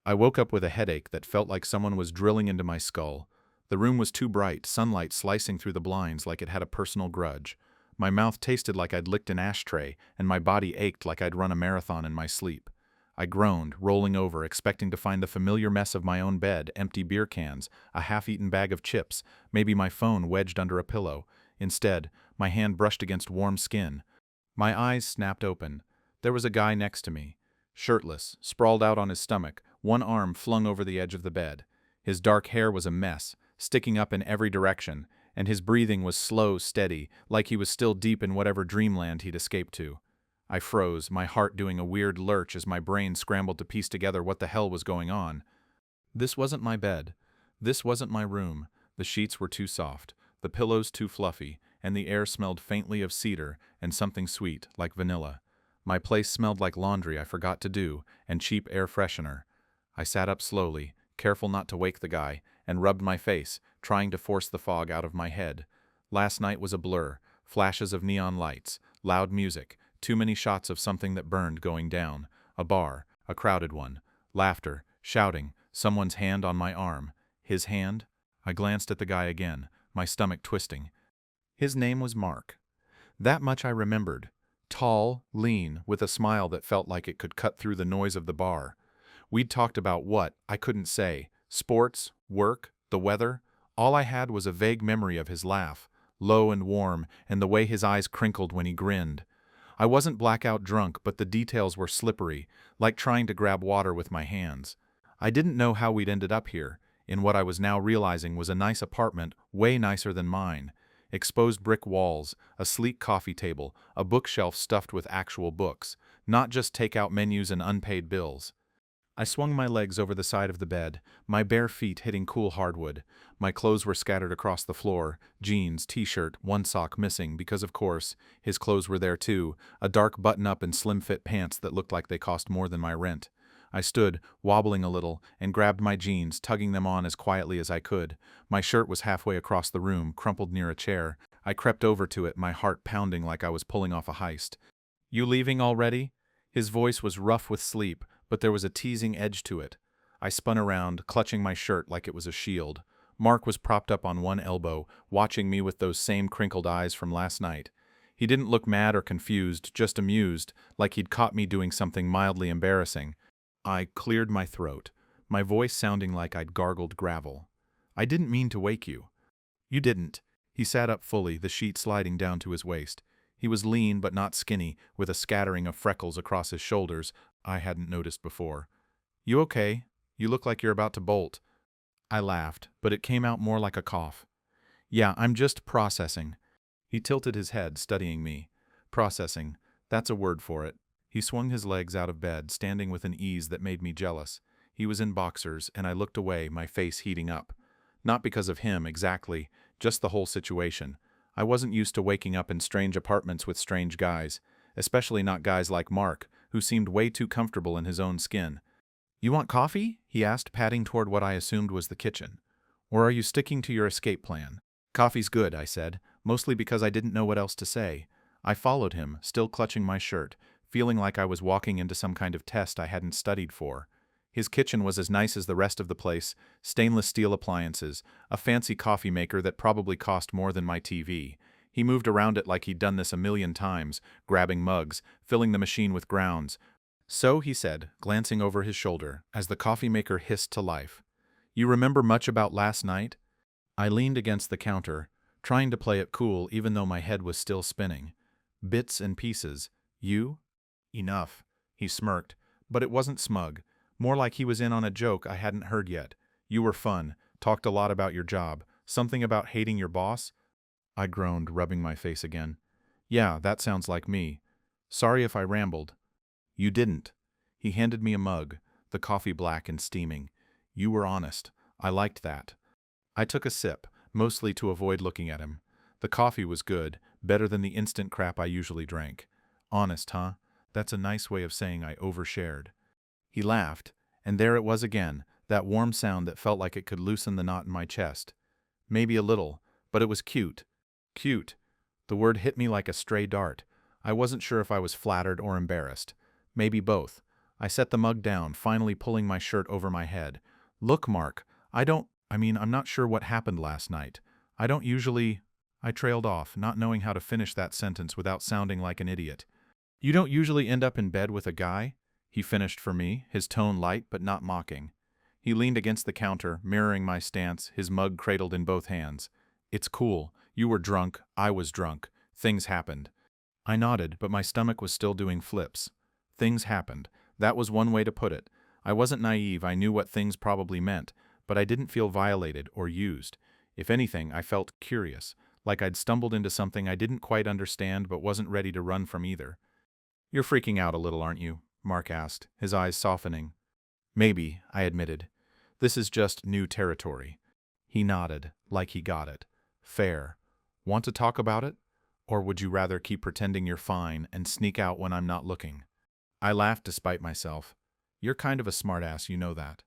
I woke up with a headache that felt like someone was drilling into my skull. The room was too bright, sunlight slicing through the blinds like it had a personal grudge. My mouth tasted like I'd licked an ashtray, and my body ached like I'd run a marathon in my sleep. I groaned, rolling over, expecting to find the familiar mess of my own bed, empty beer cans, a half-eaten bag of chips, maybe my phone wedged under a pillow. Instead, my hand brushed against warm skin. My eyes snapped open. There was a guy next to me, shirtless, sprawled out on his stomach, one arm flung over the edge of the bed. His dark hair was a mess, sticking up in every direction, and his breathing was slow, steady, like he was still deep in whatever dreamland he'd escaped to. I froze, my heart doing a weird lurch as my brain scrambled to piece together what the hell was going on. This wasn't my bed. This wasn't my room. The sheets were too soft, the pillows too fluffy, and the air smelled faintly of cedar and something sweet, like vanilla. My place smelled like laundry I forgot to do, and cheap air freshener. I sat up slowly, careful not to wake the guy, and rubbed my face, trying to force the fog out of my head. Last night was a blur, flashes of neon lights, loud music, too many shots of something that burned going down, a bar, a crowded one, laughter, shouting, someone's hand on my arm. His hand? I glanced at the guy again, my stomach twisting. His name was Mark. That much I remembered. Tall, lean, with a smile that felt like it could cut through the noise of the bar. We'd talked about what, I couldn't say. Sports, work, the weather. All I had was a vague memory of his laugh, low and warm, and the way his eyes crinkled when he grinned. I wasn't blackout drunk, but the details were slippery, like trying to grab water with my hands. I didn't know how we'd ended up here, in what I was now realizing was a nice apartment, way nicer than mine. Exposed brick walls, a sleek coffee table, a bookshelf stuffed with actual books, not just take-out menus and unpaid bills. I swung my legs over the side of the bed, my bare feet hitting cool hardwood. My clothes were scattered across the floor, jeans, t-shirt, one sock missing because, of course, his clothes were there too, a dark button-up and slim-fit pants that looked like they cost more than my rent. I stood, wobbling a little, and grabbed my jeans, tugging them on as quietly as I could. My shirt was halfway across the room, crumpled near a chair. I crept over to it, my heart pounding like I was pulling off a heist. "You leaving already?" His voice was rough with sleep, but there was a teasing edge to it. I spun around, clutching my shirt like it was a shield. Mark was propped up on one elbow, watching me with those same crinkled eyes from last night. He didn't look mad or confused, just amused, like he'd caught me doing something mildly embarrassing. I cleared my throat, my voice sounding like I'd gargled gravel. "I didn't mean to wake you." "You didn't." He sat up fully, the sheet sliding down to his waist. He was lean but not skinny, with a scattering of freckles across his shoulders I hadn't noticed before. "You okay? You look like you're about to bolt." I laughed, but it came out more like a cough. "Yeah, I'm just processing." He tilted his head, studying me. "Processing. That's a word for it." He swung his legs out of bed, standing with an ease that made me jealous. He was in boxers, and I looked away, my face heating up. Not because of him, exactly, just the whole situation. I wasn't used to waking up in strange apartments with strange guys, especially not guys like Mark, who seemed way too comfortable in his own skin. "You want coffee?" he asked, patting toward what I assumed was the kitchen. "Or are you sticking to your escape plan?" "Coffee's good," I said, mostly because I didn't know what else to say. I followed him, still clutching my shirt, feeling like I was walking into some kind of test I hadn't studied for. His kitchen was as nice as the rest of the place, stainless steel appliances, a fancy coffee maker that probably cost more than my TV. He moved around it like he'd done this a million times, grabbing mugs, filling the machine with grounds. "So," he said, glancing over his shoulder, as the coffee maker hissed to life, "you remember much about last night?" I leaned against the counter, trying to play it cool even though my head was still spinning. "Bits and pieces. You?" "Enough." He smirked, but it wasn't smug. More like he was in on a joke I hadn't heard yet. "You were fun. Talked a lot about your job. Something about hating your boss?" I groaned, rubbing my face again. "Yeah, that sounds like me. Sorry if I rambled." "You didn't." He handed me a mug, the coffee black and steaming. "You were honest. I liked that." I took a sip, mostly to avoid looking at him. The coffee was good, better than the instant crap I usually drank. "Honest, huh? That's a nice way of saying I overshared." He laughed, and there it was again, that warm sound that felt like it could loosen the knot in my chest. Maybe a little, but it was cute. Cute. The word hit me like a stray dart. I wasn't sure if I was flattered or embarrassed. Maybe both. I set the mug down, finally pulling my shirt over my head. Look, Mark, I'm not sure what happened last night. I don't usually. I trailed off, not knowing how to finish that sentence without sounding like an idiot. You don't usually end up in bed with a guy? He finished for me, his tone light but not mocking. He leaned against the counter, mirroring my stance, his mug cradled in both hands. It's cool. You were drunk, I was drunk. Things happened. I nodded, but my stomach was still doing flips. Things happened. That was one way to put it. I wasn't naive, I knew what things probably meant, but I didn't feel violated or used. If anything, I felt curious, like I'd stumbled into something I didn't quite understand but wasn't ready to run from either. You're freaking out a little, aren't you? Mark asked, his eyes softening. Maybe, I admitted. This is just new territory. He nodded, like he got it. Fair. Want to talk about it? Or would you rather keep pretending you're fine and sneak out when I'm not looking? I laughed despite myself. You're kind of a smartass, you know that.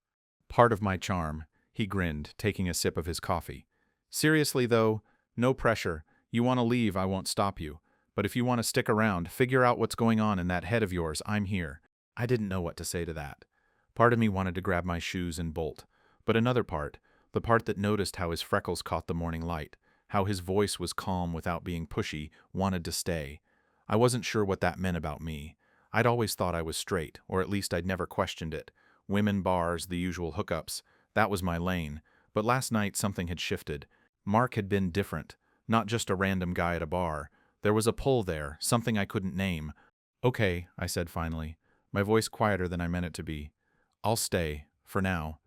Part of my charm, he grinned, taking a sip of his coffee. Seriously though, no pressure. You want to leave, I won't stop you. But if you want to stick around, figure out what's going on in that head of yours, I'm here. I didn't know what to say to that. Part of me wanted to grab my shoes and bolt. But another part, the part that noticed how his freckles caught the morning light, how his voice was calm without being pushy, wanted to stay. I wasn't sure what that meant about me. I'd always thought I was straight, or at least I'd never questioned it. Women, bars, the usual hookups. That was my lane. But last night something had shifted. Mark had been different. Not just a random guy at a bar. There was a pull there, something I couldn't name. Okay, I said finally, my voice quieter than I meant it to be. I'll stay, for now.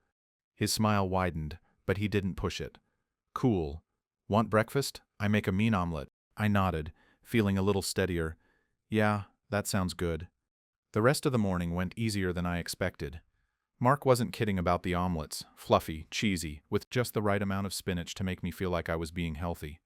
His smile widened, but he didn't push it. Cool. Want breakfast? I make a mean omelet. I nodded, feeling a little steadier. Yeah, that sounds good. The rest of the morning went easier than I expected. Mark wasn't kidding about the omelets, fluffy, cheesy, with just the right amount of spinach to make me feel like I was being healthy.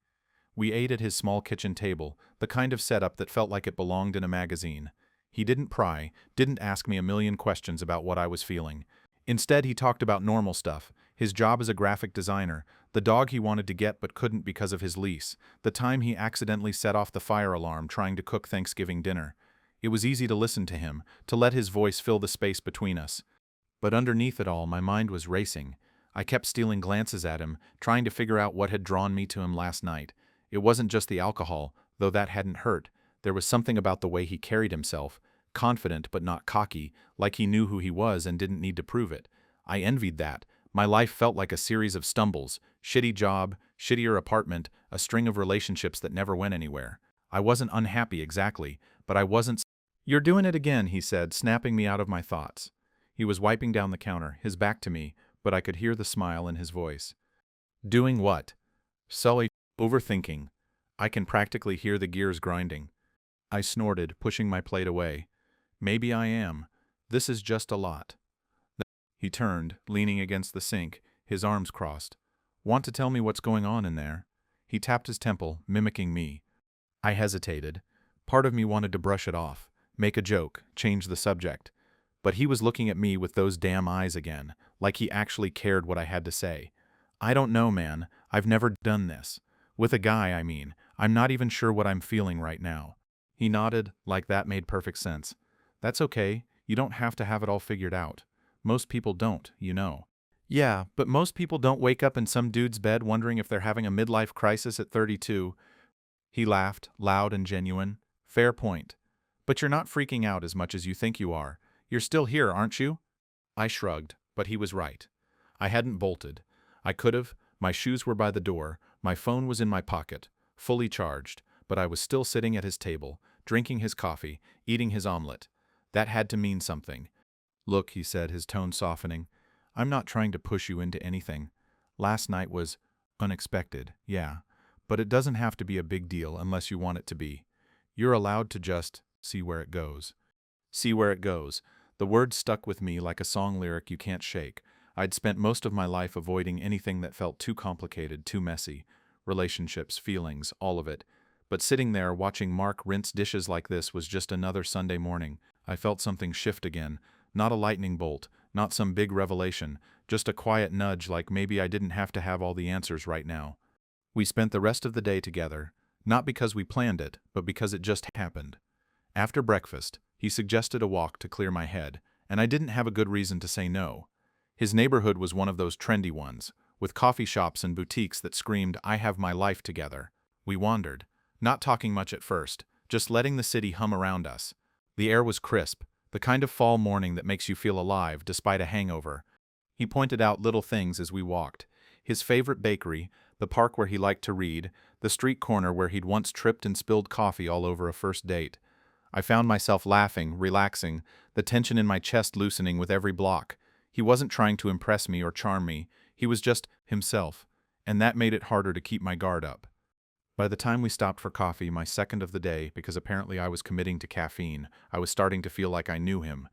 We ate at his small kitchen table, the kind of setup that felt like it belonged in a magazine. He didn't pry, didn't ask me a million questions about what I was feeling. Instead, he talked about normal stuff, his job as a graphic designer, the dog he wanted to get but couldn't because of his lease, the time he accidentally set off the fire alarm trying to cook Thanksgiving dinner. It was easy to listen to him, to let his voice fill the space between us. But underneath it all, my mind was racing. I kept stealing glances at him, trying to figure out what had drawn me to him last night. It wasn't just the alcohol, though that hadn't hurt. There was something about the way he carried himself, confident but not cocky, like he knew who he was and didn't need to prove it. I envied that. My life felt like a series of stumbles, shitty job, shittier apartment, a string of relationships that never went anywhere. I wasn't unhappy exactly, but I wasn't. You're doing it again, he said, snapping me out of my thoughts. He was wiping down the counter, his back to me, but I could hear the smile in his voice. Doing what? Sully, overthinking. I can practically hear the gears grinding. I snorted, pushing my plate away. Maybe I am. This is just a lot. He turned, leaning against the sink, his arms crossed. Want to tell me what's going on in there? He tapped his temple, mimicking me. I hesitated. Part of me wanted to brush it off, make a joke, change the subject. But he was looking at me with those damn eyes again, like he actually cared what I had to say. I don't know, man. I've never done this. With a guy, I mean. I'm not even sure what I'm feeling right now. He nodded, like that made perfect sense. That's okay. You don't have to have it all figured out. Most people don't, you know. Yeah, but most people don't wake up in some dude's bed wondering if they're having a midlife crisis at 32. He laughed, loud and genuine. Fair point. But you're not freaking out as much as you think you are. You're still here, aren't you? I shrugged, but he was right. I hadn't bolted. I could have. My shoes were by the door. My phone was in my pocket, fully charged, but I was still sitting at his table, drinking his coffee, eating his omelet. That had to mean something. Look, he said, his tone softening. I'm not trying to push you into anything. Last night was unexpected, yeah, but it doesn't have to be a big deal unless you want it to be. You're allowed to just see where it goes. See where it goes. The word stuck with me like a song lyric you can't shake. I'd spent most of my life avoiding anything that felt too complicated, too messy. Relationships, feelings, all of it. But sitting there watching Mark rinse dishes like this was just another Sunday morning. I felt something shift again. Not a lightning bolt, not some big revelation, just a quiet nudge like maybe I didn't have to have all the answers right now. We spent the rest of the day together, not because we planned it, but because it just happened. After breakfast, he suggested a walk to clear my head, and I didn't have a good reason to say no. His neighborhood was one of those trendy ones, with coffee shops and boutiques that screamed, "I have my life together." We wandered, not talking much at first, just letting the city hum around us. The air was crisp, the kind of fall morning that makes you feel alive despite a hangover. He pointed out little things as we walked. His favorite bakery, the park where he liked to read, the street corner where he'd once tripped and spilled coffee all over a first date. I found myself laughing, relaxing, the tension in my chest loosening with every block. He wasn't trying to impress me or charm me, he was just himself, and that made it harder to keep my guard up. By the time we stopped for coffee, my second of the day, because apparently I was committing to caffeine, I was starting to feel like I knew him.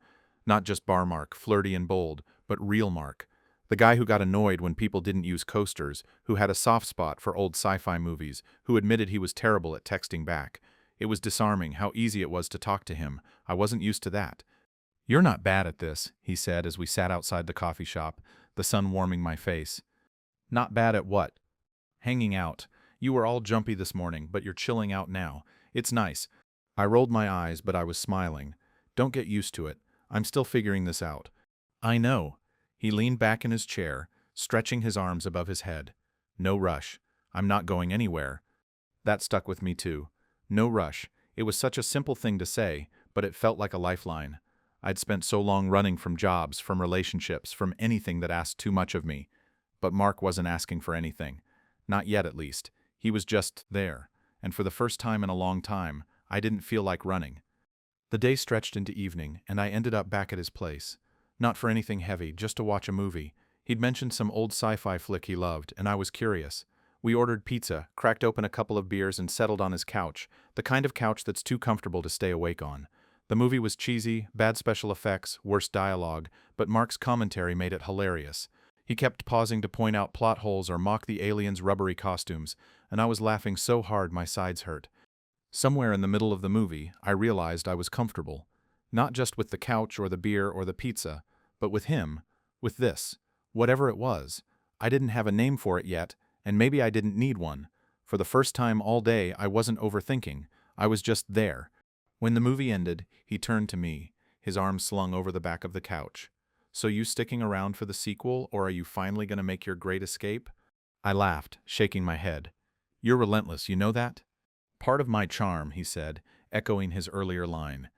Not just bar Mark, flirty and bold, but real Mark. The guy who got annoyed when people didn't use coasters, who had a soft spot for old sci-fi movies, who admitted he was terrible at texting back. It was disarming how easy it was to talk to him. I wasn't used to that. "You're not bad at this," he said as we sat outside the coffee shop, the sun warming my face. "Not bad at what?" "Hanging out. You were all jumpy this morning, but you're chilling out now. It's nice." I rolled my eyes, but I was smiling. "Don't get used to it. I'm still figuring this out." "I know." He leaned back in his chair, stretching his arms above his head. "No rush. I'm not going anywhere." That stuck with me too. No rush. It was such a simple thing to say, but it felt like a lifeline. I'd spent so long running from jobs, from relationships, from anything that asked too much of me. But Mark wasn't asking for anything. Not yet, at least. He was just there. And for the first time in a long time, I didn't feel like running. The day stretched into evening, and I ended up back at his place. Not for anything heavy, just to watch a movie. He'd mentioned some old sci-fi flick he loved, and I was curious. We ordered pizza, cracked open a couple of beers, and settled on his couch, the kind of couch that's too comfortable to stay awake on. The movie was cheesy, bad special effects, worse dialogue, but Mark's commentary made it hilarious. He kept pausing to point out plot holes or mock the aliens' rubbery costumes, and I was laughing so hard my sides hurt. Somewhere in the middle of the movie, I realized I was comfortable. Not just with the couch or the beer or the pizza, but with him, with this, whatever it was. I didn't have a name for it yet, and maybe I didn't need one. For the first time all day, I wasn't overthinking. I was just there. When the movie ended, he turned to me, his arms slung over the back of the couch. "So you sticking around for the sequel, or are you finally going to make your great escape?" I laughed, shaking my head. "You're relentless, you know that?" "Part of my charm," he said, echoing his earlier line.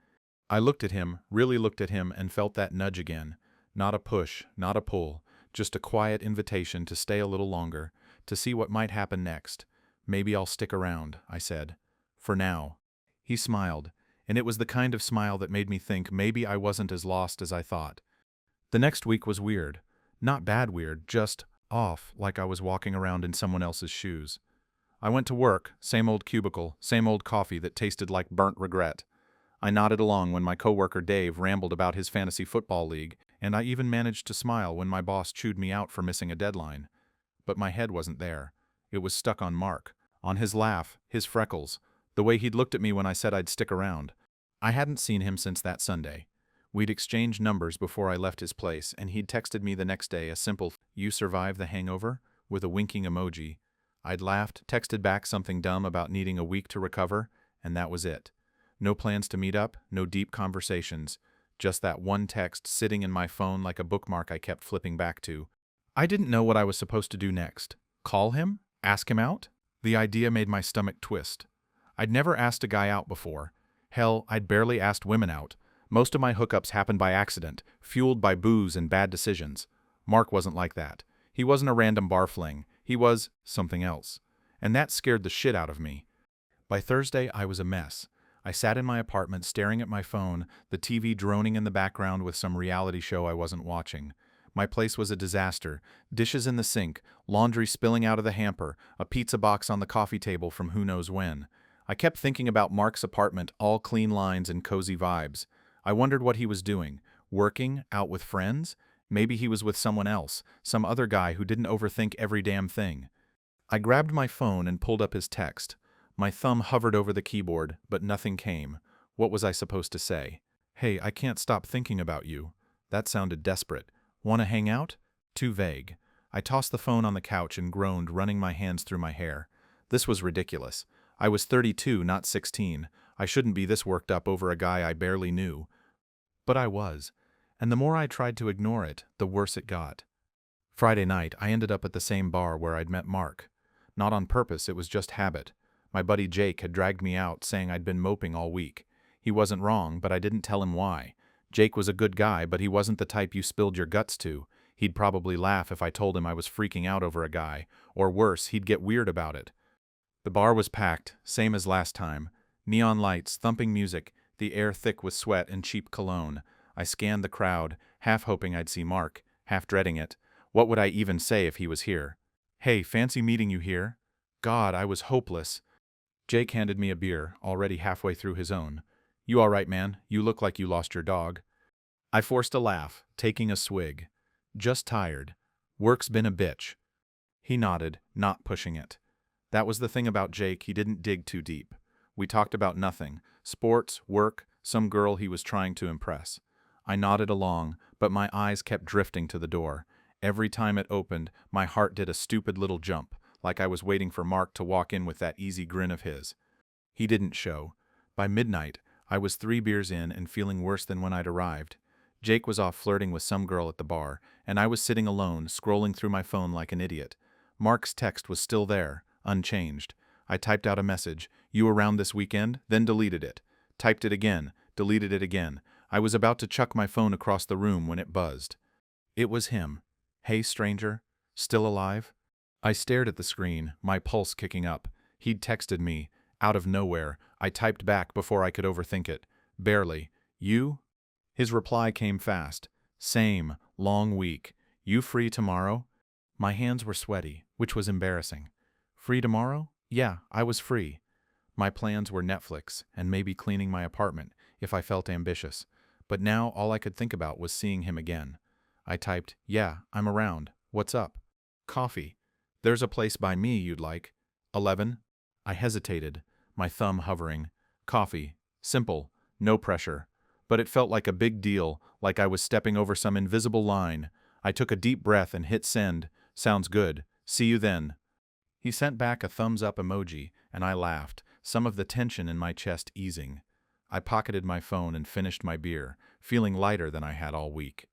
I looked at him, really looked at him, and felt that nudge again. Not a push, not a pull, just a quiet invitation to stay a little longer, to see what might happen next. "Maybe I'll stick around," I said. "For now." He smiled, and it was the kind of smile that made me think maybe I wasn't as lost as I thought. The next week was weird. Not bad weird, just off, like I was walking around in someone else's shoes. I went to work, same old cubicle, same old coffee that tasted like burnt regret. I nodded along when my coworker Dave rambled about his fantasy football league, and I even managed to smile when my boss chewed me out for missing a deadline. But my head wasn't there. It was stuck on Mark, on his laugh, his freckles, the way he'd looked at me when I said I'd stick around. I hadn't seen him since that Sunday. We'd exchanged numbers before I left his place, and he'd texted me the next day a simple, "You survived the hangover?" with a winking emoji. I'd laughed, texted back something dumb about needing a week to recover, and that was it. No plans to meet up, no deep conversations, just that one text sitting in my phone like a bookmark I kept flipping back to. I didn't know what I was supposed to do next. Call him? Ask him out? The idea made my stomach twist. I'd never asked a guy out before. Hell, I'd barely asked women out. Most of my hookups happened by accident, fueled by booze and bad decisions. Mark wasn't like that. He wasn't a random bar fling. He was something else. And that scared the shit out of me. By Thursday, I was a mess. I sat in my apartment staring at my phone, the TV droning in the background with some reality show I wasn't watching. My place was a disaster. Dishes in the sink, laundry spilling out of the hamper, a pizza box on the coffee table from who knows when. I kept thinking about Mark's apartment, all clean lines and cozy vibes. I wondered what he was doing. Working? Out with friends? Maybe he was with someone else, some other guy who didn't overthink every damn thing. I grabbed my phone and pulled up his text. My thumb hovered over the keyboard, but nothing came. What was I supposed to say? "Hey, I can't stop thinking about you." That sounded desperate. "Wanna hang out?" Too vague. I tossed the phone on the couch and groaned, running my hands through my hair. This was ridiculous. I was 32, not 16. I shouldn't be this worked up over a guy I barely knew. But I was. and the more I tried to ignore it, the worse it got. Friday night, I ended up at the same bar where I'd met Mark. Not on purpose, it was just habit. My buddy Jake had dragged me out, saying I'd been moping all week. He wasn't wrong, but I didn't tell him why. Jake was a good guy, but he wasn't the type you spilled your guts to. He'd probably laugh if I told him I was freaking out over a guy, or worse, he'd get weird about it. The bar was packed, same as last time. Neon lights, thumping music, the air thick with sweat and cheap cologne. I scanned the crowd, half hoping I'd see Mark, half dreading it. What would I even say if he was here? "Hey, fancy meeting you here." God, I was hopeless. Jake handed me a beer, already halfway through his own. "You all right, man? You look like you lost your dog." I forced a laugh, taking a swig. "Just tired. Work's been a bitch." He nodded, not pushing it. That was the thing about Jake, he didn't dig too deep. We talked about nothing. Sports, work, some girl he was trying to impress. I nodded along, but my eyes kept drifting to the door. Every time it opened, my heart did a stupid little jump, like I was waiting for Mark to walk in with that easy grin of his. He didn't show. By midnight, I was 3 beers in and feeling worse than when I'd arrived. Jake was off flirting with some girl at the bar, and I was sitting alone, scrolling through my phone like an idiot. Mark's text was still there, unchanged. I typed out a message, "You around this weekend?" then deleted it. Typed it again, deleted it again. I was about to chuck my phone across the room when it buzzed. It was him. "Hey, stranger. Still alive?" I stared at the screen, my pulse kicking up. He'd texted me. Out of nowhere, I typed back before I could overthink it. "Barely. You?" His reply came fast. "Same. Long week. You free tomorrow?" My hands were sweaty, which was embarrassing. "Free tomorrow?" Yeah, I was free. My plans were Netflix and maybe cleaning my apartment if I felt ambitious. But now all I could think about was seeing him again. I typed, "Yeah, I'm around. What's up?" "Coffee. There's a place by me you'd like." 11? I hesitated, my thumb hovering. Coffee. Simple. No pressure. But it felt like a big deal, like I was stepping over some invisible line. I took a deep breath and hit send. "Sounds good. See you then." He sent back a thumbs-up emoji, and I laughed, some of the tension in my chest easing. I pocketed my phone and finished my beer, feeling lighter than I had all week.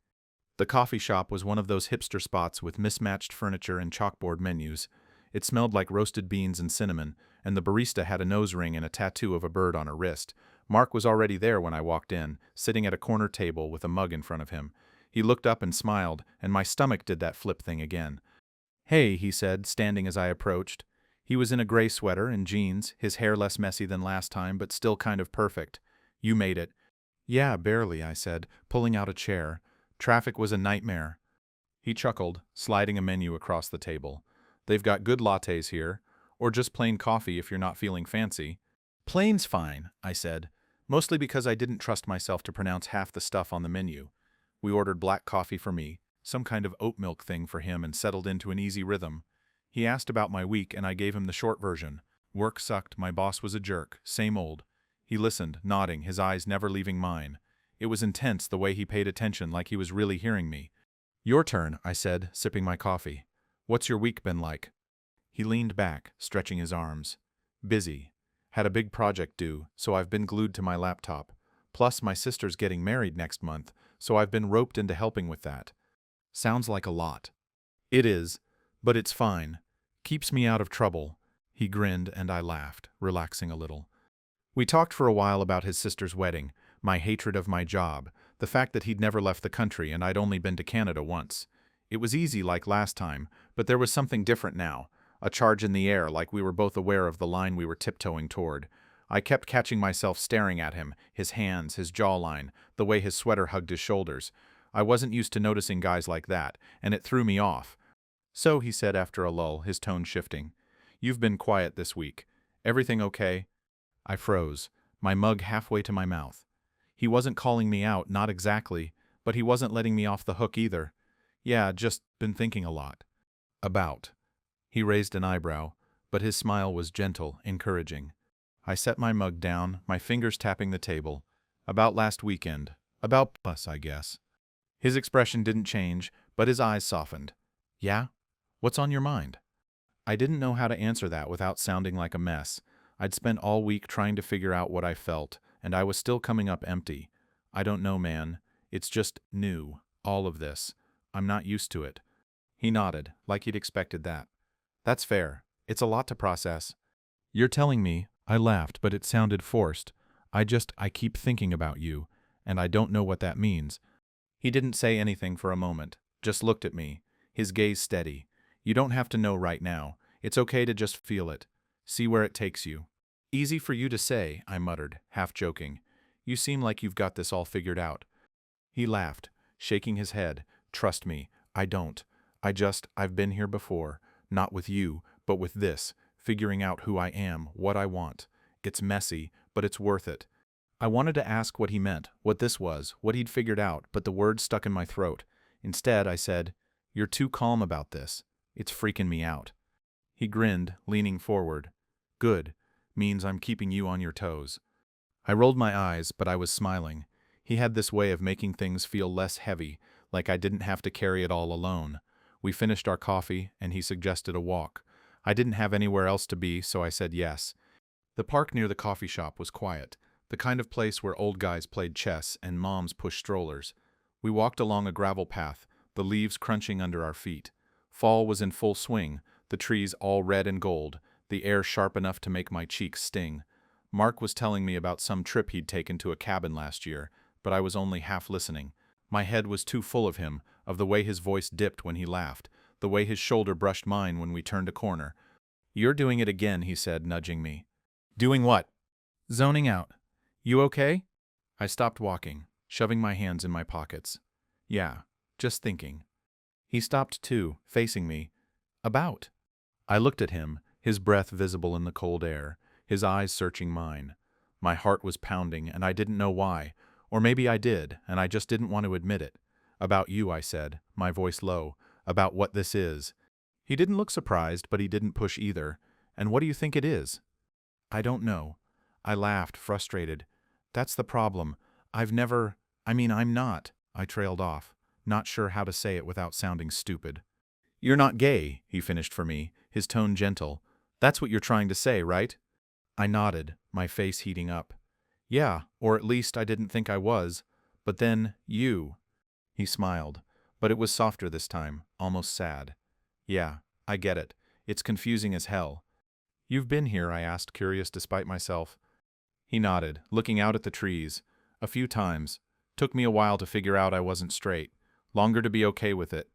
The coffee shop was one of those hipster spots with mismatched furniture and chalkboard menus. It smelled like roasted beans and cinnamon, and the barista had a nose ring and a tattoo of a bird on her wrist. Mark was already there when I walked in, sitting at a corner table with a mug in front of him. He looked up and smiled, and my stomach did that flip thing again. "Hey," he said, standing as I approached. He was in a gray sweater and jeans, his hair less messy than last time, but still kind of perfect. "You made it." "Yeah, barely," I said, pulling out a chair. "Traffic was a nightmare." He chuckled, sliding a menu across the table. "They've got good lattes here, or just plain coffee if you're not feeling fancy." "Plain's fine," I said, mostly because I didn't trust myself to pronounce half the stuff on the menu. We ordered black coffee for me, some kind of oat milk thing for him, and settled into an easy rhythm. He asked about my week and I gave him the short version. Work sucked, my boss was a jerk, same old. He listened, nodding, his eyes never leaving mine. It was intense the way he paid attention, like he was really hearing me. "Your turn," I said, sipping my coffee. "What's your week been like?" He leaned back, stretching his arms. "Busy. Had a big project due, so I've been glued to my laptop. Plus, my sister's getting married next month, so I've been roped into helping with that." Sounds like a lot. It is, but it's fine. Keeps me out of trouble. He grinned and I laughed, relaxing a little. We talked for a while about his sister's wedding, my hatred of my job, the fact that he'd never left the country and I'd only been to Canada once. It was easy like last time, but there was something different now, a charge in the air like we were both aware of the line we were tiptoeing toward. I kept catching myself staring at him, his hands, his jawline, the way his sweater hugged his shoulders. I wasn't used to noticing guys like that, and it threw me off. "So," he said after a lull, his tone shifting, "you've been quiet this week. Everything okay?" I froze, my mug halfway to my mouth. He wasn't calling me out, not exactly, but he wasn't letting me off the hook either. "Yeah, just been thinking a lot." "About?" He raised an eyebrow, but his smile was gentle, encouraging. I set my mug down, my fingers tapping the table. "About last weekend. About us, I guess." His expression didn't change, but his eyes softened. "Yeah? What's on your mind?" I didn't know how to answer that without sounding like a mess. I'd spent all week trying to figure out what I felt, and I was still coming up empty. "I don't know, man. It's just new, all of this. I'm not used to it. He nodded, like he'd expected that. That's fair. It's a lot to process. You're telling me, I laughed, but it sounded forced. I keep thinking about you, and I don't know what that means. He didn't say anything for a moment, just looked at me, his gaze steady. You don't have to know right now. It's okay to just feel it. See where it takes you. Easy for you to say, I muttered, half joking. You seem like you've got this all figured out. He laughed, shaking his head. Trust me, I don't. I've been here before. Not with you, but with this, figuring out who I am, what I want. It's messy, but it's worth it. I wanted to ask what he meant, what this was, what he'd figured out, but the words stuck in my throat. Instead, I said, You're too calm about this. It's freaking me out. He grinned, leaning forward. Good. Means I'm keeping you on your toes. I rolled my eyes, but I was smiling. He had this way of making things feel less heavy, like I didn't have to carry it all alone. We finished our coffee, and he suggested a walk. I didn't have anywhere else to be, so I said yes. The park near the coffee shop was quiet, the kind of place where old guys played chess and moms pushed strollers. We walked along a gravel path, the leaves crunching under our feet. Fall was in full swing, the trees all red and gold, the air sharp enough to make my cheeks sting. Mark was telling me about some trip he'd taken to a cabin last year, but I was only half listening. My head was too full of him, of the way his voice dipped when he laughed, the way his shoulder brushed mine when we turned a corner. You're doing it again, he said, nudging me. Doing what? Zoning out. You okay? I stopped walking, shoving my hands in my pockets. Yeah, just thinking. He stopped too, facing me. About. I looked at him, his breath visible in the cold air, his eyes searching mine. My heart was pounding, and I didn't know why. Or maybe I did, and I just didn't want to admit it. About you, I said, my voice low. About what this is. He didn't look surprised, but he didn't push either. And what do you think it is? I don't know. I laughed, frustrated. That's the problem. I'm not. I trailed off, not sure how to say it without sounding stupid. You're not gay, he finished for me, his tone gentle. That's what you're trying to say, right? I nodded, my face heating up. Yeah, or at least I didn't think I was. But then, you. He smiled, but it was softer this time, almost sad. Yeah, I get it. It's confusing as hell. You've been here, I asked, curious despite myself. He nodded, looking out at the trees. A few times. Took me a while to figure out I wasn't straight. Longer to be okay with it.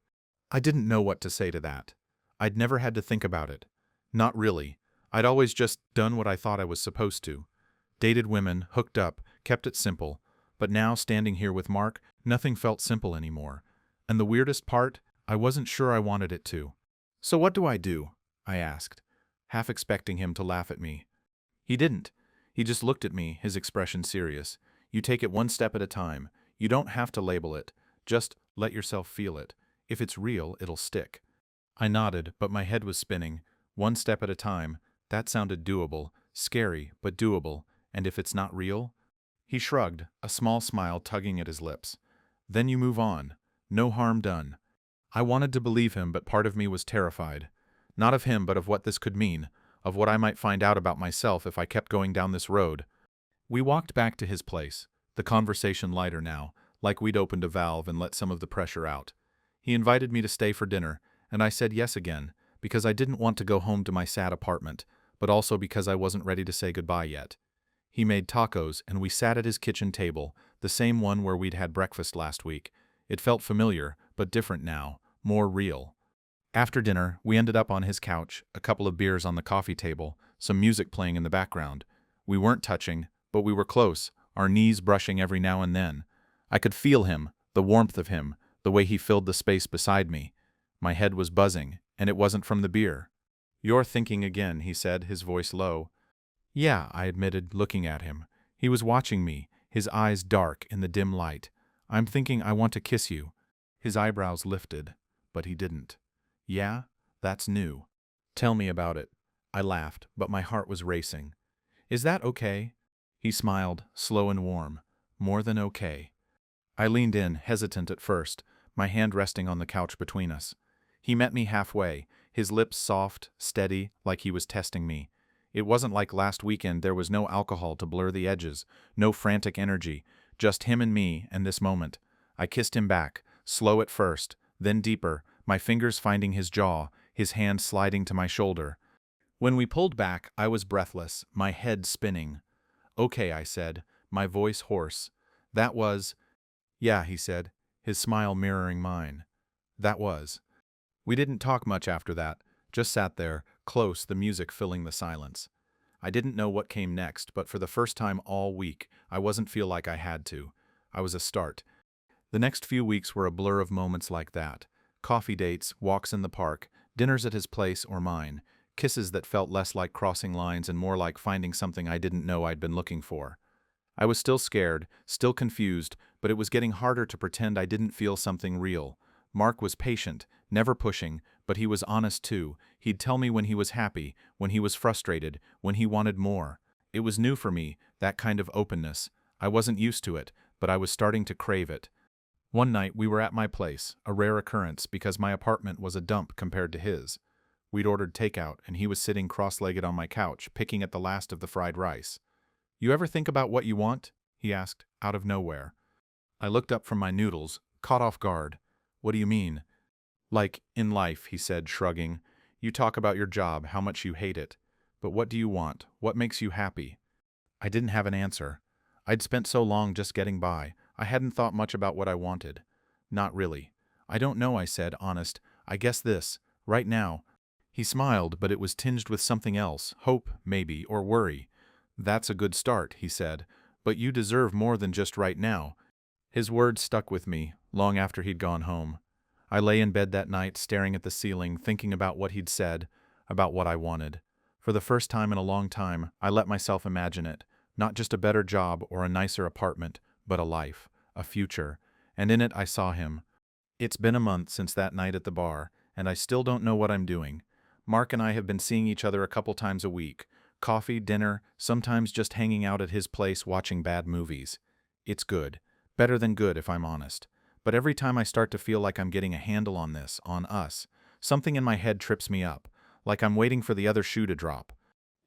I didn't know what to say to that. I'd never had to think about it. Not really. I'd always just done what I thought I was supposed to. Dated women, hooked up, kept it simple. But now, standing here with Mark, nothing felt simple anymore. And the weirdest part, I wasn't sure I wanted it to. So what do? I asked, half expecting him to laugh at me. He didn't. He just looked at me, his expression serious. You take it one step at a time. You don't have to label it. Just let yourself feel it. If it's real, it'll stick. I nodded, but my head was spinning. One step at a time. That sounded doable. Scary, but doable. And if it's not real? He shrugged, a small smile tugging at his lips. Then you move on. No harm done. I wanted to believe him, but part of me was terrified. Not of him, but of what this could mean, of what I might find out about myself if I kept going down this road. We walked back to his place, the conversation lighter now, like we'd opened a valve and let some of the pressure out. He invited me to stay for dinner, and I said yes again, because I didn't want to go home to my sad apartment, but also because I wasn't ready to say goodbye yet. He made tacos, and we sat at his kitchen table, the same one where we'd had breakfast last week. It felt familiar, but different now, more real. After dinner, we ended up on his couch, a couple of beers on the coffee table, some music playing in the background. We weren't touching, but we were close, our knees brushing every now and then. I could feel him, the warmth of him, the way he filled the space beside me. My head was buzzing, and it wasn't from the beer. You're thinking again, he said, his voice low. Yeah, I admitted, looking at him. He was watching me, his eyes dark in the dim light. I'm thinking I want to kiss you. His eyebrows lifted, but he didn't. Yeah? That's new. Tell me about it. I laughed, but my heart was racing. Is that okay? He smiled, slow and warm. More than okay. I leaned in, hesitant at first, my hand resting on the couch between us. He met me halfway, his lips soft, steady, like he was testing me. It wasn't like last weekend. There was no alcohol to blur the edges, no frantic energy, just him and me and this moment. I kissed him back, slow at first, then deeper, my fingers finding his jaw, his hand sliding to my shoulder. When we pulled back, I was breathless, my head spinning. "Okay," I said, my voice hoarse. "That was—" "Yeah," he said, his smile mirroring mine. "That was." We didn't talk much after that, just sat there, close, the music filling the silence. I didn't know what came next, but for the first time all week, I wasn't feel like I had to. I was a start. The next few weeks were a blur of moments like that. Coffee dates, walks in the park, dinners at his place or mine, kisses that felt less like crossing lines and more like finding something I didn't know I'd been looking for. I was still scared, still confused, but it was getting harder to pretend I didn't feel something real. Mark was patient, never pushing, but he was honest too. He'd tell me when he was happy, when he was frustrated, when he wanted more. It was new for me, that kind of openness. I wasn't used to it, but I was starting to crave it. One night we were at my place, a rare occurrence because my apartment was a dump compared to his. We'd ordered takeout, and he was sitting cross-legged on my couch, picking at the last of the fried rice. "You ever think about what you want?" he asked, out of nowhere. I looked up from my noodles, caught off guard. "What do you mean?" "Like, in life," he said, shrugging. "You talk about your job, how much you hate it. But what do you want? What makes you happy?" I didn't have an answer. I'd spent so long just getting by, I hadn't thought much about what I wanted. "Not really." "I don't know," I said, honest. "I guess this. Right now." He smiled, but it was tinged with something else, hope, maybe, or worry. "That's a good start," he said. "But you deserve more than just right now." His words stuck with me, long after he'd gone home. I lay in bed that night, staring at the ceiling, thinking about what he'd said, about what I wanted. For the first time in a long time, I let myself imagine it. Not just a better job or a nicer apartment, but a life, a future. And in it I saw him. It's been a month since that night at the bar, and I still don't know what I'm doing. Mark and I have been seeing each other a couple times a week. Coffee, dinner, sometimes just hanging out at his place watching bad movies. It's good. Better than good, if I'm honest. But every time I start to feel like I'm getting a handle on this, on us, something in my head trips me up, like I'm waiting for the other shoe to drop.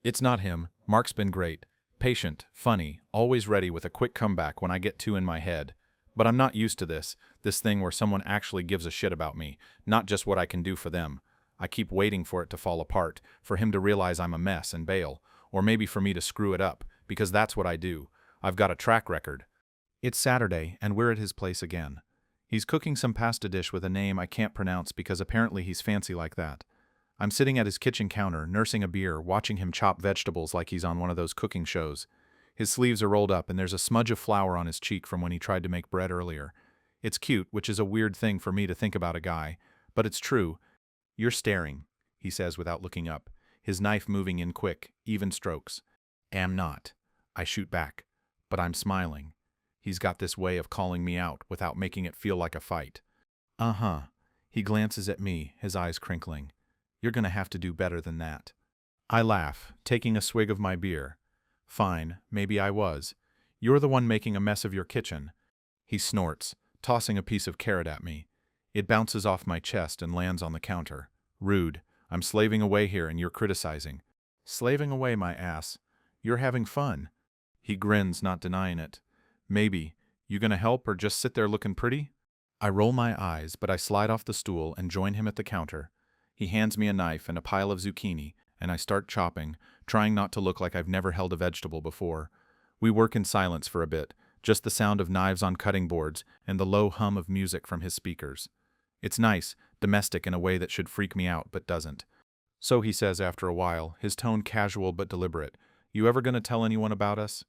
It's not him. Mark's been great. Patient, funny, always ready with a quick comeback when I get too in my head. But I'm not used to this thing where someone actually gives a shit about me, not just what I can do for them. I keep waiting for it to fall apart, for him to realize I'm a mess and bail, or maybe for me to screw it up, because that's what I do. I've got a track record. It's Saturday, and we're at his place again. He's cooking some pasta dish with a name I can't pronounce because apparently he's fancy like that. I'm sitting at his kitchen counter, nursing a beer, watching him chop vegetables like he's on one of those cooking shows. His sleeves are rolled up and there's a smudge of flour on his cheek from when he tried to make bread earlier. It's cute, which is a weird thing for me to think about a guy, but it's true. "You're staring," he says without looking up, his knife moving in quick, even strokes. "Am not." I shoot back, but I'm smiling. He's got this way of calling me out without making it feel like a fight. "Uh-huh." He glances at me, his eyes crinkling. "You're gonna have to do better than that." I laugh, taking a swig of my beer. "Fine, maybe I was. You're the one making a mess of your kitchen." He snorts, tossing a piece of carrot at me. It bounces off my chest and lands on the counter. "Rude. I'm slaving away here and you're criticizing." "Slaving away, my ass. You're having fun." He grins, not denying it. "Maybe. You gonna help or just sit there looking pretty?" I roll my eyes, but I slide off the stool and join him at the counter. He hands me a knife and a pile of zucchini, and I start chopping, trying not to look like I've never held a vegetable before. We work in silence for a bit, just the sound of knives on cutting boards and the low hum of music from his speakers. It's nice, domestic in a way that should freak me out but doesn't. "So," he says after a while, his tone casual but deliberate, "you ever gonna tell anyone about us?"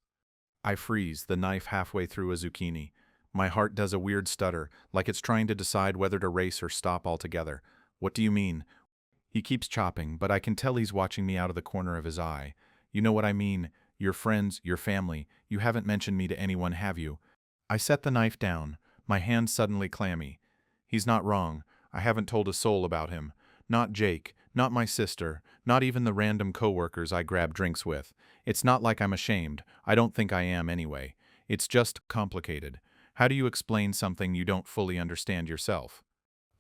I freeze, the knife halfway through a zucchini. My heart does a weird stutter, like it's trying to decide whether to race or stop altogether. "What do you mean?" He keeps chopping, but I can tell he's watching me out of the corner of his eye. "You know what I mean. Your friends, your family. You haven't mentioned me to anyone, have you?" I set the knife down, my hands suddenly clammy. He's not wrong. I haven't told a soul about him. Not Jake, not my sister, not even the random coworkers I grab drinks with. It's not like I'm ashamed. I don't think I am anyway. It's just complicated. How do you explain something you don't fully understand yourself?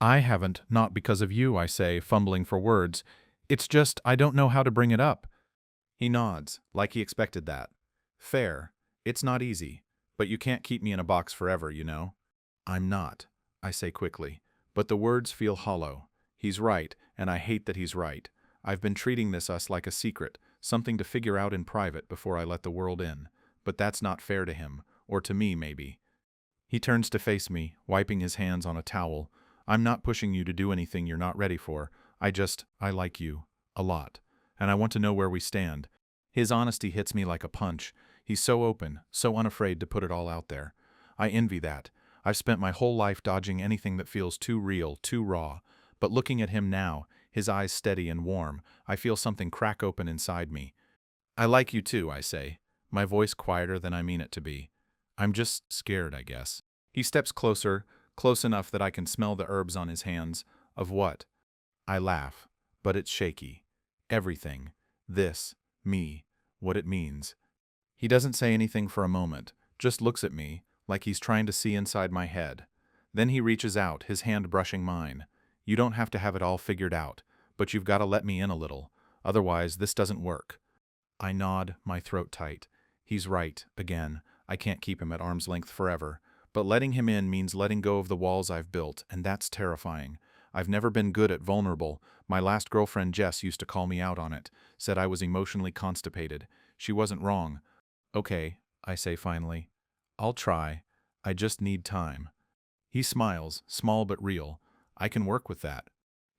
"I haven't, not because of you," I say, fumbling for words. "It's just I don't know how to bring it up." He nods, like he expected that. "Fair. It's not easy. But you can't keep me in a box forever, you know." I'm not, I say quickly. But the words feel hollow. He's right, and I hate that he's right. I've been treating this us like a secret, something to figure out in private before I let the world in. But that's not fair to him, or to me maybe. He turns to face me, wiping his hands on a towel. I'm not pushing you to do anything you're not ready for. I like you. A lot. And I want to know where we stand. His honesty hits me like a punch. He's so open, so unafraid to put it all out there. I envy that. I've spent my whole life dodging anything that feels too real, too raw. But looking at him now, his eyes steady and warm, I feel something crack open inside me. I like you too, I say, my voice quieter than I mean it to be. I'm just scared, I guess. He steps closer, close enough that I can smell the herbs on his hands. Of what? I laugh, but it's shaky. Everything. This. Me. What it means. He doesn't say anything for a moment, just looks at me, like he's trying to see inside my head. Then he reaches out, his hand brushing mine. You don't have to have it all figured out, but you've got to let me in a little. Otherwise, this doesn't work. I nod, my throat tight. He's right, again. I can't keep him at arm's length forever. But letting him in means letting go of the walls I've built, and that's terrifying. I've never been good at vulnerable. My last girlfriend Jess used to call me out on it, said I was emotionally constipated. She wasn't wrong. Okay, I say finally. I'll try. I just need time. He smiles, small but real. I can work with that.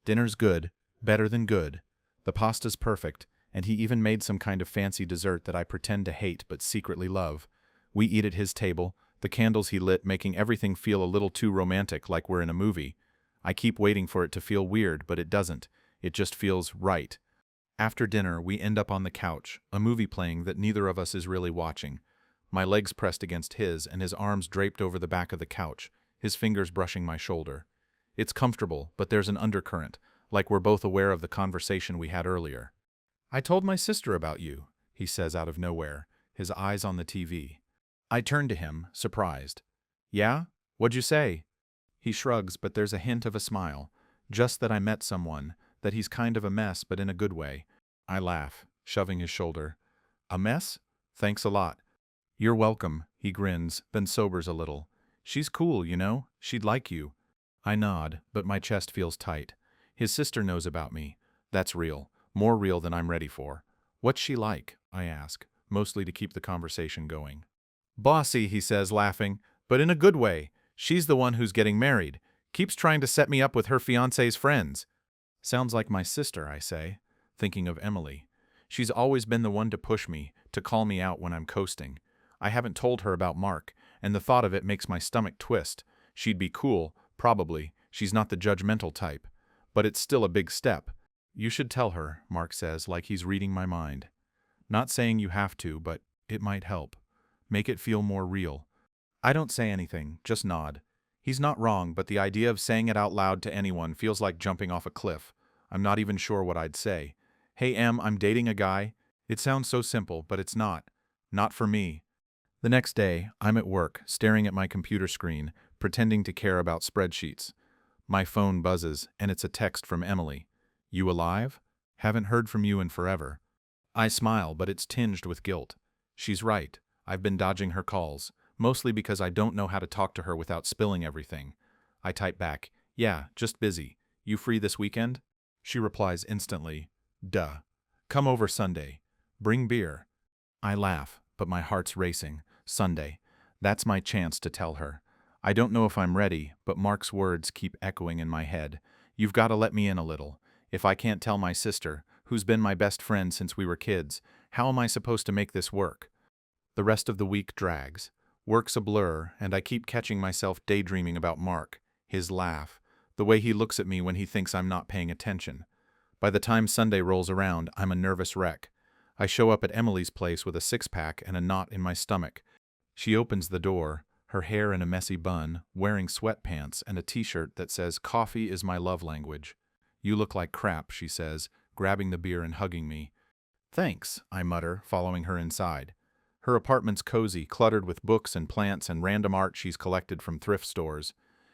Dinner's good, better than good. The pasta's perfect, and he even made some kind of fancy dessert that I pretend to hate but secretly love. We eat at his table, the candles he lit making everything feel a little too romantic, like we're in a movie. I keep waiting for it to feel weird, but it doesn't. It just feels right. After dinner, we end up on the couch, a movie playing that neither of us is really watching. My legs pressed against his and his arms draped over the back of the couch, his fingers brushing my shoulder. It's comfortable, but there's an undercurrent, like we're both aware of the conversation we had earlier. I told my sister about you, he says out of nowhere, his eyes on the TV. I turn to him, surprised. Yeah? What'd you say? He shrugs, but there's a hint of a smile. Just that I met someone, that he's kind of a mess, but in a good way. I laugh, shoving his shoulder. A mess? Thanks a lot. You're welcome, he grins, then sobers a little. She's cool, you know? She'd like you. I nod, but my chest feels tight. His sister knows about me. That's real. More real than I'm ready for. What's she like? I ask, mostly to keep the conversation going. Bossy, he says, laughing, but in a good way. She's the one who's getting married. Keeps trying to set me up with her fiancé's friends. Sounds like my sister, I say, thinking of Emily. She's always been the one to push me, to call me out when I'm coasting. I haven't told her about Mark, and the thought of it makes my stomach twist. She'd be cool, probably. She's not the judgmental type. But it's still a big step. You should tell her, Mark says, like he's reading my mind. Not saying you have to, but it might help. Make it feel more real. I don't say anything, just nod. He's not wrong, but the idea of saying it out loud to anyone feels like jumping off a cliff. I'm not even sure what I'd say. Hey Em, I'm dating a guy. It sounds so simple, but it's not. Not for me. The next day, I'm at work, staring at my computer screen, pretending to care about spreadsheets. My phone buzzes, and it's a text from Emily. You alive? Haven't heard from you in forever. I smile, but it's tinged with guilt. She's right. I've been dodging her calls, mostly because I don't know how to talk to her without spilling everything. I type back, yeah, just busy. You free this weekend? She replies instantly, duh. Come over Sunday. Bring beer. I laugh, but my heart's racing. Sunday. That's my chance to tell her. I don't know if I'm ready, but Mark's words keep echoing in my head. You've got to let me in a little. If I can't tell my sister, who's been my best friend since we were kids, how am I supposed to make this work? The rest of the week drags. Work's a blur, and I keep catching myself daydreaming about Mark, his laugh, the way he looks at me when he thinks I'm not paying attention. By the time Sunday rolls around, I'm a nervous wreck. I show up at Emily's place with a six-pack and a knot in my stomach. She opens the door, her hair in a messy bun, wearing sweatpants and a t-shirt that says, "Coffee is my love language." You look like crap, she says, grabbing the beer and hugging me. Thanks, I mutter, following her inside. Her apartment's cozy, cluttered with books and plants and random art she's collected from thrift stores.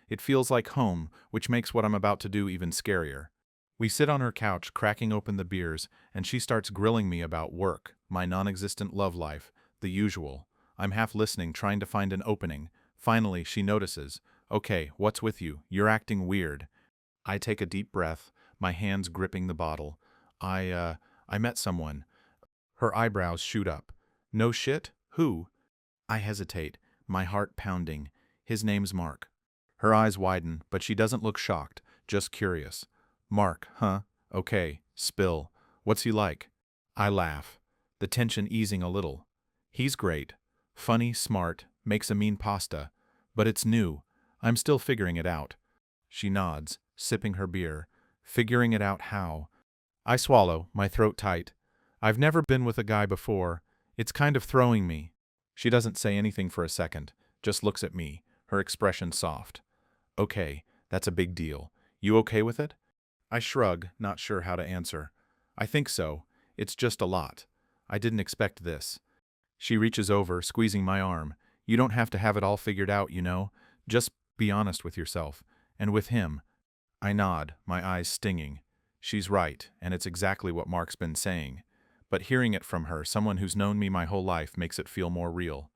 It feels like home, which makes what I'm about to do even scarier. We sit on her couch, cracking open the beers, and she starts grilling me about work, my non-existent love life, the usual. I'm half listening, trying to find an opening. Finally, she notices. Okay, what's with you? You're acting weird. I take a deep breath, my hands gripping the bottle. I met someone. Her eyebrows shoot up. No shit? Who? I hesitate, my heart pounding. His name's Mark. Her eyes widen, but she doesn't look shocked, just curious. Mark, huh? Okay, spill. What's he like? I laugh, the tension easing a little. He's great. Funny, smart, makes a mean pasta. But it's new. I'm still figuring it out. She nods, sipping her beer. Figuring it out how? I swallow, my throat tight. I've never been with a guy before. It's kind of throwing me. She doesn't say anything for a second, just looks at me, her expression soft. Okay, that's a big deal. You okay with it? I shrug, not sure how to answer. I think so. It's just a lot. I didn't expect this. She reaches over, squeezing my arm. You don't have to have it all figured out, you know. Just be honest with yourself. And with him. I nod, my eyes stinging. She's right, and it's exactly what Mark's been saying. But hearing it from her, someone who's known me my whole life, makes it feel more real.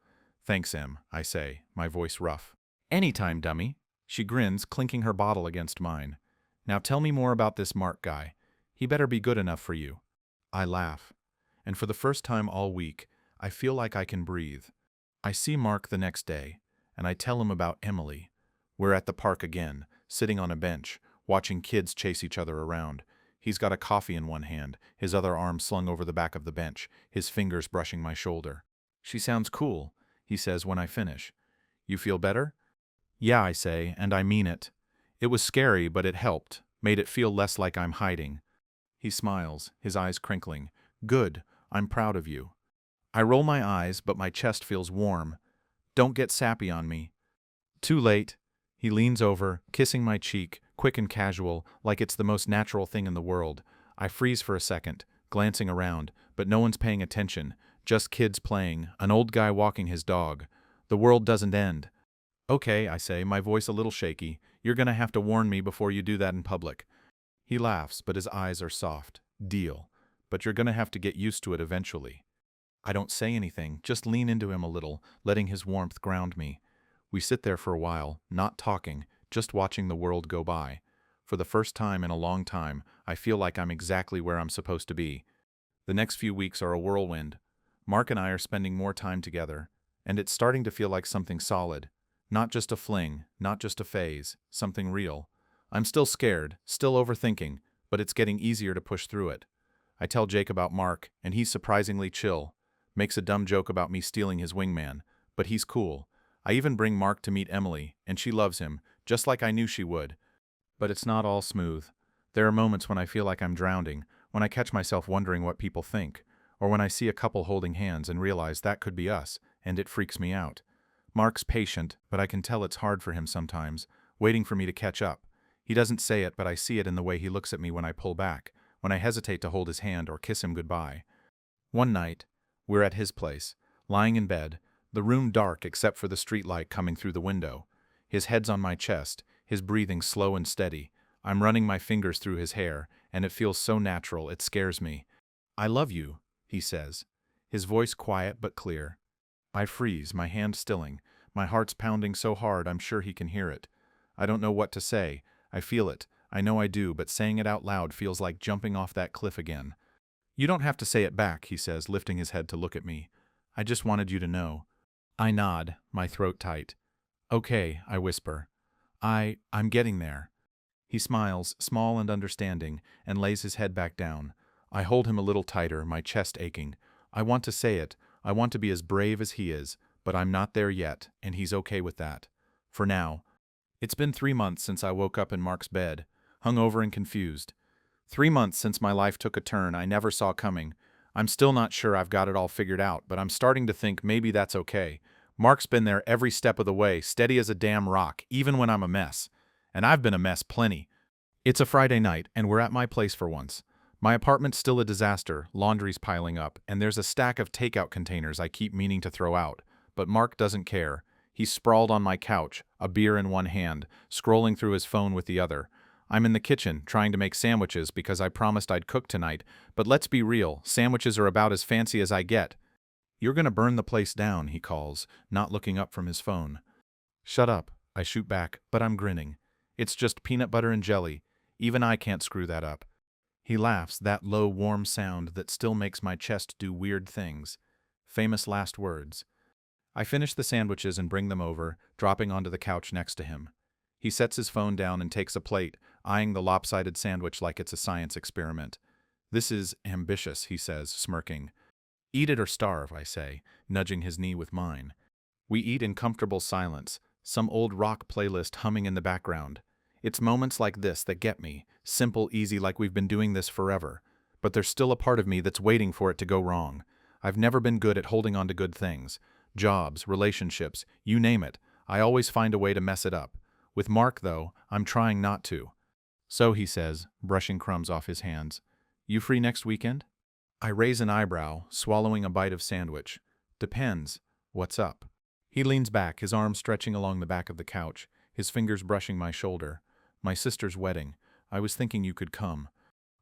Thanks, Em, I say, my voice rough. Anytime, dummy. She grins, clinking her bottle against mine. Now tell me more about this Mark guy. He better be good enough for you. I laugh. And for the first time all week, I feel like I can breathe. I see Mark the next day, and I tell him about Emily. We're at the park again, sitting on a bench, watching kids chase each other around. He's got a coffee in one hand, his other arm slung over the back of the bench, his fingers brushing my shoulder. She sounds cool, he says when I finish. You feel better? Yeah, I say, and I mean it. It was scary, but it helped, made it feel less like I'm hiding. He smiles, his eyes crinkling. Good, I'm proud of you. I roll my eyes, but my chest feels warm. Don't get sappy on me. Too late. He leans over, kissing my cheek, quick and casual, like it's the most natural thing in the world. I freeze for a second, glancing around, but no one's paying attention. Just kids playing, an old guy walking his dog. The world doesn't end. Okay, I say, my voice a little shaky. You're gonna have to warn me before you do that in public. He laughs, but his eyes are soft. Deal. But you're gonna have to get used to it eventually. I don't say anything, just lean into him a little, letting his warmth ground me. We sit there for a while, not talking, just watching the world go by. For the first time in a long time, I feel like I'm exactly where I'm supposed to be. The next few weeks are a whirlwind. Mark and I are spending more time together, and it's starting to feel like something solid. Not just a fling, not just a phase, something real. I'm still scared, still overthinking, but it's getting easier to push through it. I tell Jake about Mark, and he's surprisingly chill. Makes a dumb joke about me stealing his wingman, but he's cool. I even bring Mark to meet Emily, and she loves him, just like I knew she would. But it's not all smooth. There are moments when I feel like I'm drowning, when I catch myself wondering what people think, or when I see a couple holding hands and realize that could be us, and it freaks me out. Mark's patient, but I can tell it's hard for him sometimes, waiting for me to catch up. He doesn't say it, but I see it in the way he looks at me when I pull back, when I hesitate to hold his hand or kiss him goodbye. One night, we're at his place, lying in bed, the room dark except for the streetlight coming through the window. His head's on my chest, his breathing slow and steady. I'm running my fingers through his hair, and it feels so natural it scares me. I love you, he says, his voice quiet but clear. I freeze, my hand stilling. My heart's pounding so hard I'm sure he can hear it. I don't know what to say. I feel it. I know I do, but saying it out loud feels like jumping off that cliff again. You don't have to say it back, he says, lifting his head to look at me. I just wanted you to know. I nod, my throat tight. Okay, I whisper. I'm getting there. He smiles, small and understanding, and lays his head back down. I hold him a little tighter, my chest aching. I want to say it. I want to be as brave as he is, but I'm not there yet, and he's okay with that. For now. It's been 3 months since I woke up in Mark's bed, hungover and confused. 3 months since my life took a turn I never saw coming. I'm still not sure I've got it all figured out, but I'm starting to think maybe that's okay. Mark's been there every step of the way, steady as a damn rock, even when I'm a mess. And I've been a mess plenty. It's a Friday night, and we're at my place for once. My apartment's still a disaster, laundry's piling up, and there's a stack of takeout containers I keep meaning to throw out. But Mark doesn't care. He's sprawled on my couch, a beer in one hand, scrolling through his phone with the other. I'm in the kitchen, trying to make sandwiches because I promised I'd cook tonight, but let's be real, sandwiches are about as fancy as I get. You're gonna burn the place down, he calls, not looking up from his phone. Shut up, I shoot back, but I'm grinning. It's just peanut butter and jelly. Even I can't screw that up. He laughs, that low, warm sound that still makes my chest do weird things. Famous last words. I finish the sandwiches and bring them over, dropping onto the couch next to him. He sets his phone down and takes a plate, eyeing the lopsided sandwich like it's a science experiment. This is ambitious, he says, smirking. Eat it or starve, I say, nudging his knee with mine. We eat in comfortable silence, some old rock playlist humming in the background. It's moments like this that get me, simple, easy, like we've been doing this forever. But there's still a part of me that's waiting for it to go wrong. I've never been good at holding on to good things. Jobs, relationships, you name it. I always find a way to mess it up. With Mark, though, I'm trying not to. So, he says, brushing crumbs off his hands, you free next weekend? I raise an eyebrow, swallowing a bite of sandwich. Depends. What's up? He leans back, his arms stretching along the back of the couch, his fingers brushing my shoulder. My sister's wedding. I was thinking you could come.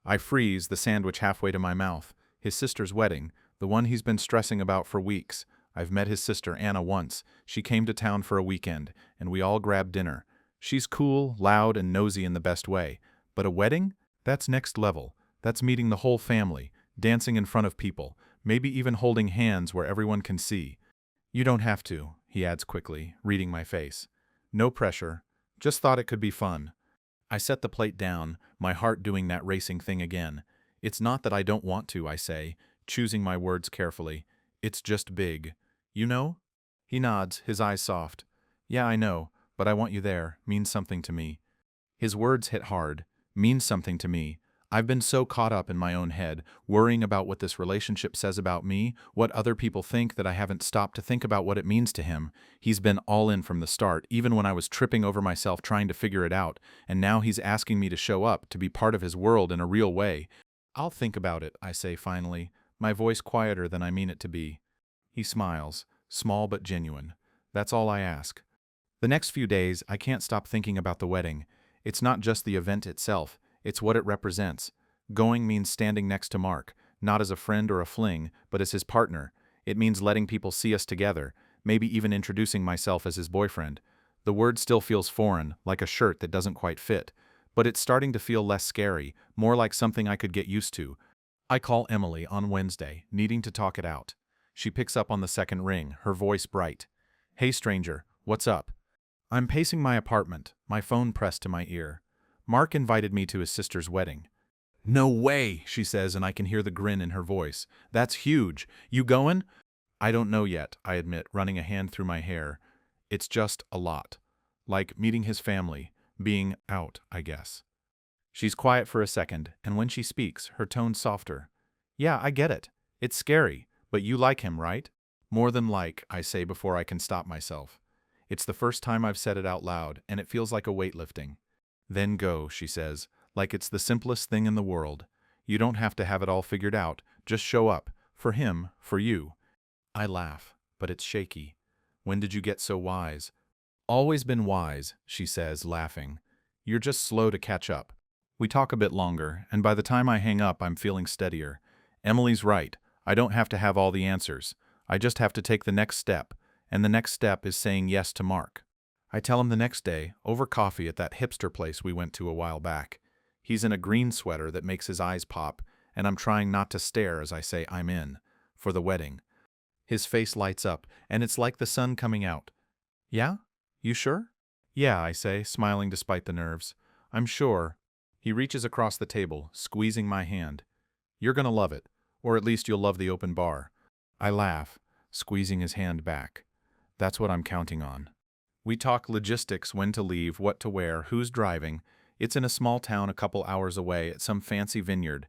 I freeze, the sandwich halfway to my mouth. His sister's wedding, the one he's been stressing about for weeks. I've met his sister Anna once. She came to town for a weekend, and we all grabbed dinner. She's cool, loud, and nosy in the best way. But a wedding? That's next level. That's meeting the whole family, dancing in front of people, maybe even holding hands where everyone can see. You don't have to, he adds quickly, reading my face. No pressure. Just thought it could be fun. I set the plate down, my heart doing that racing thing again. It's not that I don't want to, I say, choosing my words carefully. It's just big. You know? He nods, his eyes soft. Yeah, I know, but I want you there. Means something to me. His words hit hard. Means something to me. I've been so caught up in my own head, worrying about what this relationship says about me, what other people think, that I haven't stopped to think about what it means to him. He's been all in from the start, even when I was tripping over myself trying to figure it out, and now he's asking me to show up, to be part of his world in a real way. I'll think about it, I say finally, my voice quieter than I mean it to be. He smiles, small but genuine. That's all I ask. The next few days, I can't stop thinking about the wedding. It's not just the event itself. It's what it represents. Going means standing next to Mark, not as a friend or a fling, but as his partner. It means letting people see us together, maybe even introducing myself as his boyfriend. The word still feels foreign, like a shirt that doesn't quite fit. But it's starting to feel less scary, more like something I could get used to. I call Emily on Wednesday, needing to talk it out. She picks up on the second ring, her voice bright. Hey stranger, what's up? I'm pacing my apartment, my phone pressed to my ear. Mark invited me to his sister's wedding. No way, she says, and I can hear the grin in her voice. That's huge. You going? I don't know yet, I admit, running a hand through my hair. It's just a lot. Like meeting his family, being out, I guess. She's quiet for a second, and when she speaks, her tone's softer. Yeah, I get it. It's scary, but you like him, right? More than like, I say before I can stop myself. It's the first time I've said it out loud, and it feels like a weight lifting. Then go, she says, like it's the simplest thing in the world. You don't have to have it all figured out, just show up. For him, for you. I laugh, but it's shaky. When did you get so wise? Always been wise, she says, laughing. You're just slow to catch up. We talk a bit longer, and by the time I hang up, I'm feeling steadier. Emily's right. I don't have to have all the answers. I just have to take the next step, and the next step is saying yes to Mark. I tell him the next day, over coffee at that hipster place we went to a while back. He's in a green sweater that makes his eyes pop, and I'm trying not to stare as I say I'm in, for the wedding. His face lights up, and it's like the sun coming out. Yeah? You sure? Yeah, I say, smiling despite the nerves. I'm sure. He reaches across the table, squeezing my hand. You're gonna love it, or at least you'll love the open bar. I laugh, squeezing his hand back. That's what I'm counting on. We talk logistics, when to leave, what to wear, who's driving. It's in a small town a couple hours away at some fancy vineyard.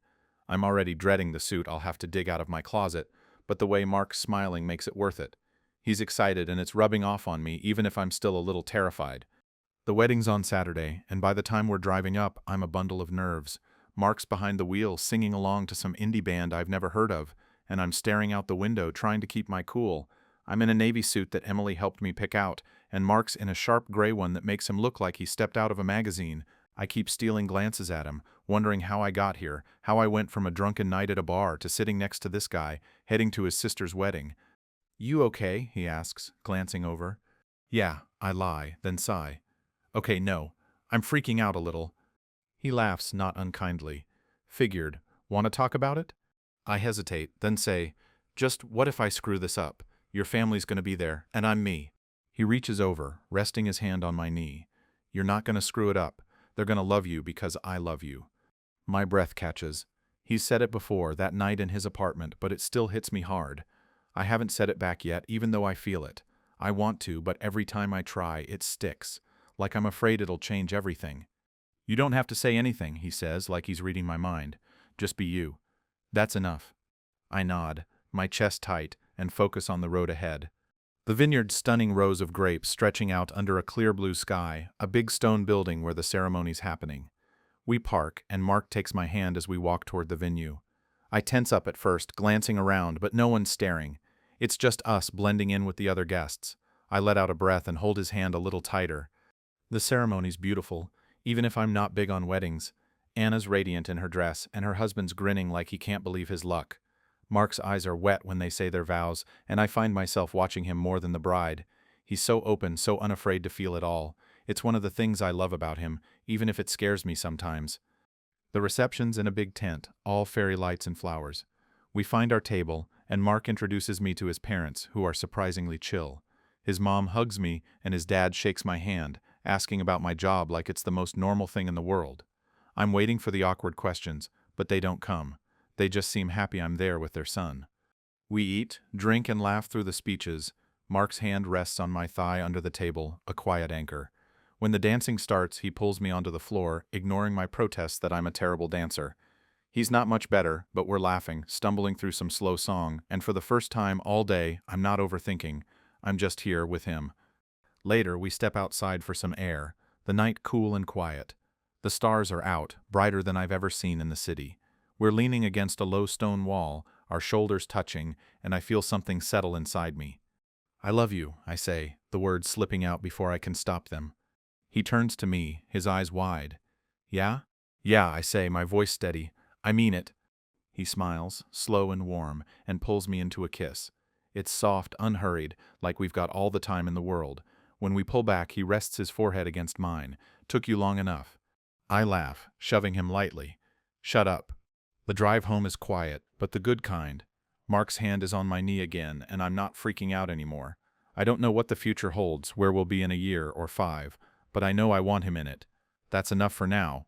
I'm already dreading the suit I'll have to dig out of my closet, but the way Mark's smiling makes it worth it. He's excited and it's rubbing off on me even if I'm still a little terrified. The wedding's on Saturday, and by the time we're driving up, I'm a bundle of nerves. Mark's behind the wheel singing along to some indie band I've never heard of, and I'm staring out the window trying to keep my cool. I'm in a navy suit that Emily helped me pick out, and Mark's in a sharp gray one that makes him look like he stepped out of a magazine. I keep stealing glances at him, wondering how I got here, how I went from a drunken night at a bar to sitting next to this guy, heading to his sister's wedding. You okay? He asks, glancing over. Yeah, I lie, then sigh. Okay, no. I'm freaking out a little. He laughs, not unkindly. Figured. Want to talk about it? I hesitate, then say, just what if I screw this up? Your family's gonna be there, and I'm me. He reaches over, resting his hand on my knee. You're not gonna screw it up. They're gonna love you because I love you. My breath catches. He's said it before, that night in his apartment, but it still hits me hard. I haven't said it back yet, even though I feel it. I want to, but every time I try, it sticks. Like I'm afraid it'll change everything. You don't have to say anything, he says, like he's reading my mind. Just be you. That's enough. I nod, my chest tight, and focus on the road ahead. The vineyard's stunning rows of grapes stretching out under a clear blue sky, a big stone building where the ceremony's happening. We park, and Mark takes my hand as we walk toward the venue. I tense up at first, glancing around, but no one's staring. It's just us blending in with the other guests. I let out a breath and hold his hand a little tighter. The ceremony's beautiful, even if I'm not big on weddings. Anna's radiant in her dress, and her husband's grinning like he can't believe his luck. Mark's eyes are wet when they say their vows, and I find myself watching him more than the bride. He's so open, so unafraid to feel it all. It's one of the things I love about him, even if it scares me sometimes. The reception's in a big tent, all fairy lights and flowers. We find our table, and Mark introduces me to his parents, who are surprisingly chill. His mom hugs me, and his dad shakes my hand, asking about my job like it's the most normal thing in the world. I'm waiting for the awkward questions, but they don't come. They just seem happy I'm there with their son. We eat, drink, and laugh through the speeches. Mark's hand rests on my thigh under the table, a quiet anchor. When the dancing starts, he pulls me onto the floor, ignoring my protests that I'm a terrible dancer. He's not much better, but we're laughing, stumbling through some slow song, and for the first time all day, I'm not overthinking. I'm just here with him. Later, we step outside for some air, the night cool and quiet. The stars are out, brighter than I've ever seen in the city. We're leaning against a low stone wall, our shoulders touching, and I feel something settle inside me. I love you, I say, the words slipping out before I can stop them. He turns to me, his eyes wide. Yeah? Yeah, I say, my voice steady. I mean it. He smiles, slow and warm, and pulls me into a kiss. It's soft, unhurried, like we've got all the time in the world. When we pull back, he rests his forehead against mine. Took you long enough. I laugh, shoving him lightly. Shut up. The drive home is quiet, but the good kind. Mark's hand is on my knee again, and I'm not freaking out anymore. I don't know what the future holds, where we'll be in a year or 5, but I know I want him in it. That's enough for now.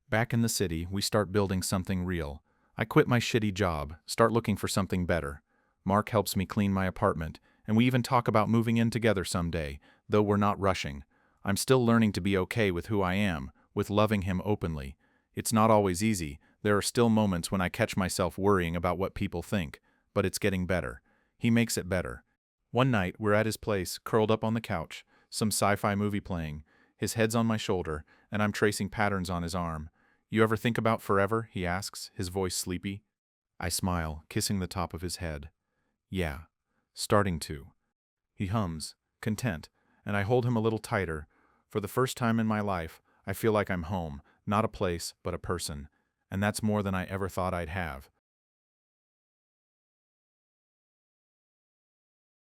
Back in the city, we start building something real. I quit my shitty job, start looking for something better. Mark helps me clean my apartment, and we even talk about moving in together someday, though we're not rushing. I'm still learning to be okay with who I am, with loving him openly. It's not always easy. There are still moments when I catch myself worrying about what people think, but it's getting better. He makes it better. One night, we're at his place, curled up on the couch, some sci-fi movie playing. His head's on my shoulder, and I'm tracing patterns on his arm. You ever think about forever? He asks, his voice sleepy. I smile, kissing the top of his head. Yeah, starting to. He hums, content, and I hold him a little tighter. For the first time in my life, I feel like I'm home, not a place, but a person. And that's more than I ever thought I'd have.